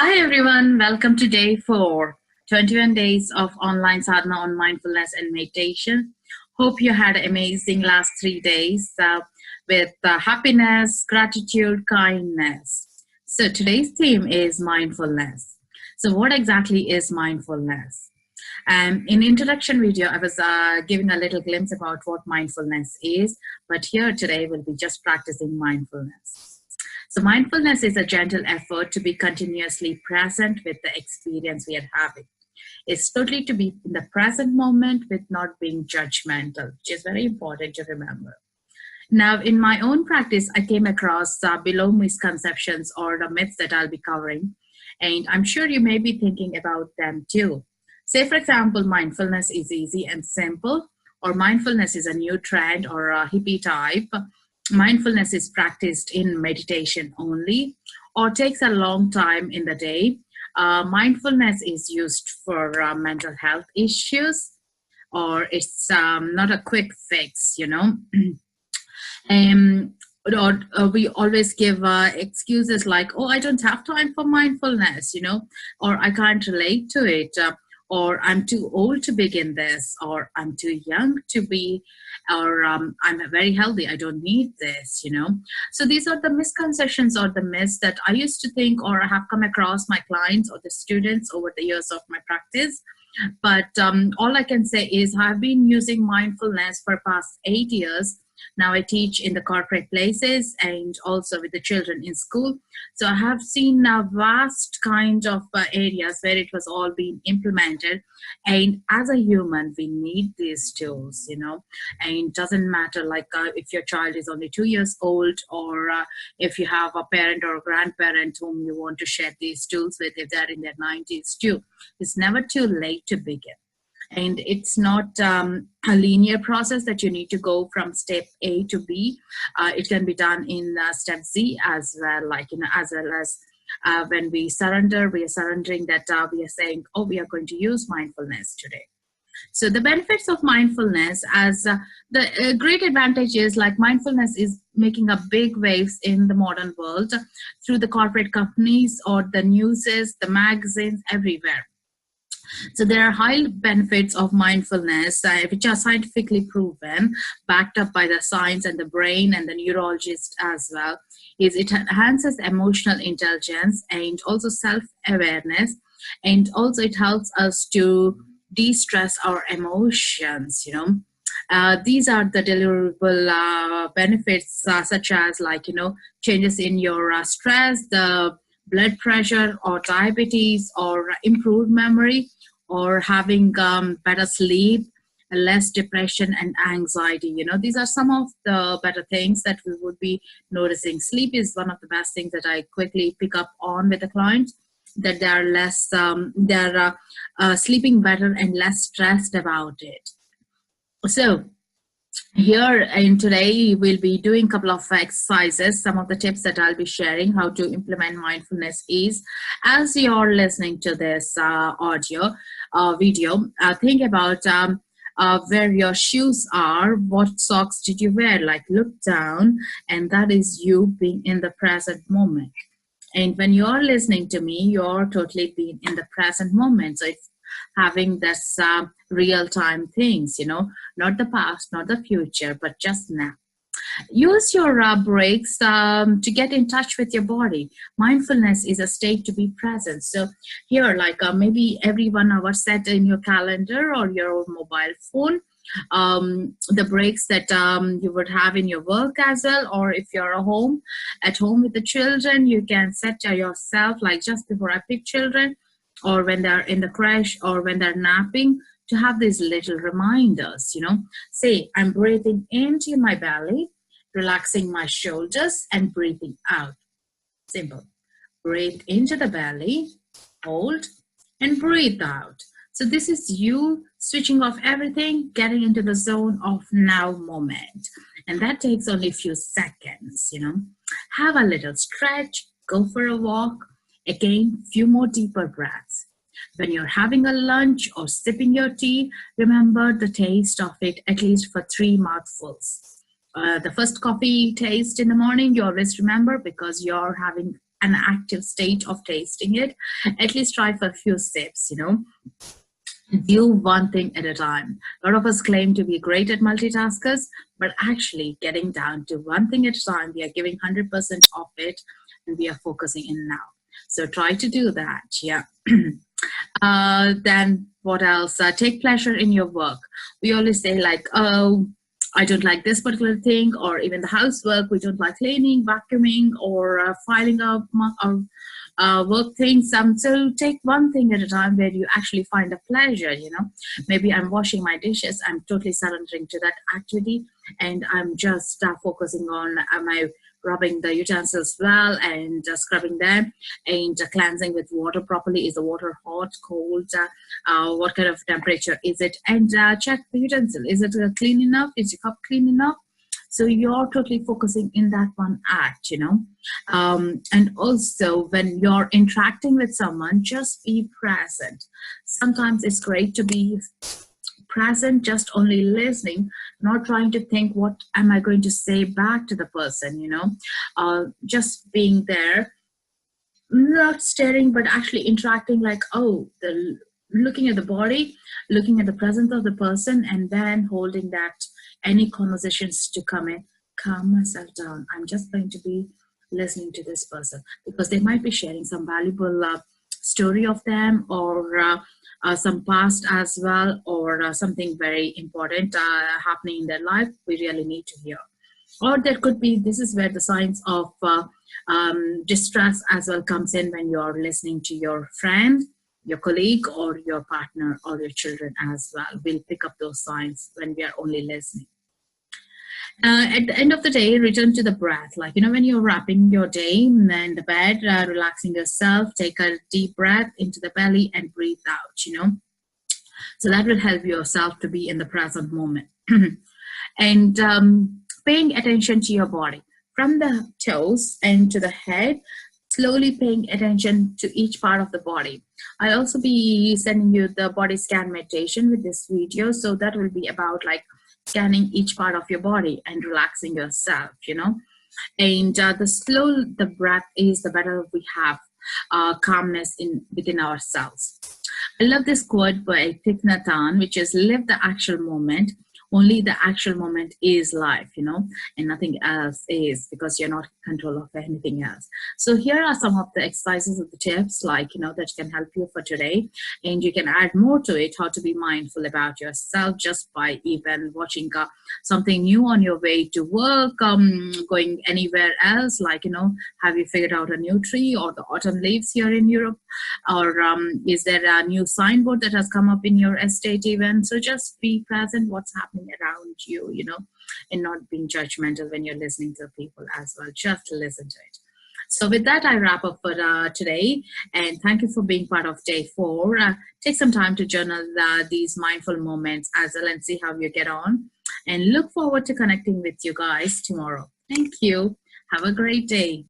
Hi everyone, welcome to day 4, 21 days of online sadhana on mindfulness and meditation. Hope you had amazing last 3 days with happiness, gratitude, kindness. So today's theme is mindfulness. So what exactly is mindfulness? In introduction video, I was giving a little glimpse about what mindfulness is, but here today we'll be just practicing mindfulness. So mindfulness is a gentle effort to be continuously present with the experience we are having. It's totally to be in the present moment with not being judgmental, which is very important to remember. Now, in my own practice, I came across below misconceptions or the myths that I'll be covering, and I'm sure you may be thinking about them too. Say, for example, mindfulness is easy and simple, or mindfulness is a new trend or a hippie type. Mindfulness is practiced in meditation only, or takes a long time in the day. Mindfulness is used for mental health issues, or it's not a quick fix, or we always give excuses like, oh, I don't have time for mindfulness, or I can't relate to it, or I'm too old to begin this, or I'm too young to be, or I'm very healthy, I don't need this, So these are the misconceptions or the myths that I used to think or have come across my clients or the students over the years of my practice. But all I can say is I've been using mindfulness for past 8 years. Now I teach in the corporate places and also with the children in school. So I have seen a vast kind of areas where it was all being implemented. And as a human, we need these tools, and it doesn't matter like if your child is only 2 years old, or if you have a parent or a grandparent whom you want to share these tools with, if they're in their 90s too. It's never too late to begin. And it's not a linear process that you need to go from step A to B. It can be done in step Z as well, as well as when we surrender, we are surrendering that we are saying, oh, we are going to use mindfulness today. So the benefits of mindfulness, as the great advantage is like mindfulness is making a big waves in the modern world through the corporate companies or the newses, the magazines, everywhere. So there are high benefits of mindfulness, which are scientifically proven, backed up by the science and the brain and the neurologist as well. Is it enhances emotional intelligence and also self-awareness, and also it helps us to de-stress our emotions. These are the deliverable benefits, such as changes in your stress, the blood pressure or diabetes, or improved memory, or having better sleep, less depression and anxiety. These are some of the better things that we would be noticing. Sleep is one of the best things that I quickly pick up on with the clients, that they are less, they're sleeping better and less stressed about it. So here and today we'll be doing a couple of exercises. Some of the tips that I'll be sharing how to implement mindfulness is, as you're listening to this video, think about where your shoes are, what socks did you wear, like look down, and that is you being in the present moment. And when you're listening to me, you're totally being in the present moment. So it's having this real-time things, not the past, not the future, but just now. Use your breaks to get in touch with your body. Mindfulness is a state to be present. So here, maybe every 1 hour set in your calendar or your mobile phone, the breaks that you would have in your work as well, or if you're at home with the children, you can set yourself, like just before I pick children, or when they're in the crash, or when they're napping, to have these little reminders, Say, I'm breathing into my belly, relaxing my shoulders, and breathing out. Simple. Breathe into the belly, hold, and breathe out. So this is you switching off everything, getting into the zone of now moment. And that takes only a few seconds, Have a little stretch, go for a walk. Again, few more deeper breaths. When you're having a lunch or sipping your tea, remember the taste of it at least for 3 mouthfuls. The first coffee taste in the morning, you always remember because you're having an active state of tasting it, at least try for a few sips, Do one thing at a time. A lot of us claim to be great at multitaskers, but actually getting down to one thing at a time, we are giving 100% of it and we are focusing in now. So try to do that. Yeah. Then what else? Take pleasure in your work. We always say like, oh, I don't like this particular thing, or even the housework. We don't like cleaning, vacuuming, or filing up work things. So take one thing at a time where you actually find a pleasure. Maybe I'm washing my dishes. I'm totally surrendering to that activity, and I'm just focusing on my rubbing the utensils well and scrubbing them and cleansing with water properly. Is the water hot, cold? What kind of temperature is it? And check the utensil. Is it clean enough? Is your cup clean enough? So you're totally focusing in that one act, and also when you're interacting with someone, just be present. Sometimes it's great to be present, just only listening, not trying to think what am I going to say back to the person, just being there, not staring, but actually interacting like, looking at the body, looking at the presence of the person, and then holding that any conversations to come in, calm myself down. I'm just going to be listening to this person because they might be sharing some valuable story of them, or some past as well, or something very important happening in their life we really need to hear. Or there could be, this is where the signs of distress as well comes in, when you're listening to your friend, your colleague, or your partner, or your children as well. We'll pick up those signs when we are only listening. At the end of the day, return to the breath. Like, when you're wrapping your day in the bed, relaxing yourself, take a deep breath into the belly and breathe out, So that will help yourself to be in the present moment. And paying attention to your body. From the toes and to the head, slowly paying attention to each part of the body. I'll also be sending you the body scan meditation with this video. So that will be about like scanning each part of your body and relaxing yourself, And the slower the breath is, the better we have calmness within ourselves. I love this quote by Thich Nhat Hanh, which is, live the actual moment. Only the actual moment is life, and nothing else is, because you're not in control of anything else. So here are some of the exercises of the tips, like, that can help you for today. And you can add more to it, how to be mindful about yourself, just by even watching something new on your way to work, going anywhere else, like, have you figured out a new tree or the autumn leaves here in Europe? Or is there a new signboard that has come up in your estate even? So just be present, what's happening around you, and not being judgmental when you're listening to people as well. Just listen to it. So with that, I wrap up for today, and thank you for being part of day 4. Take some time to journal these mindful moments as well and see how you get on, and look forward to connecting with you guys tomorrow. Thank you. Have a great day.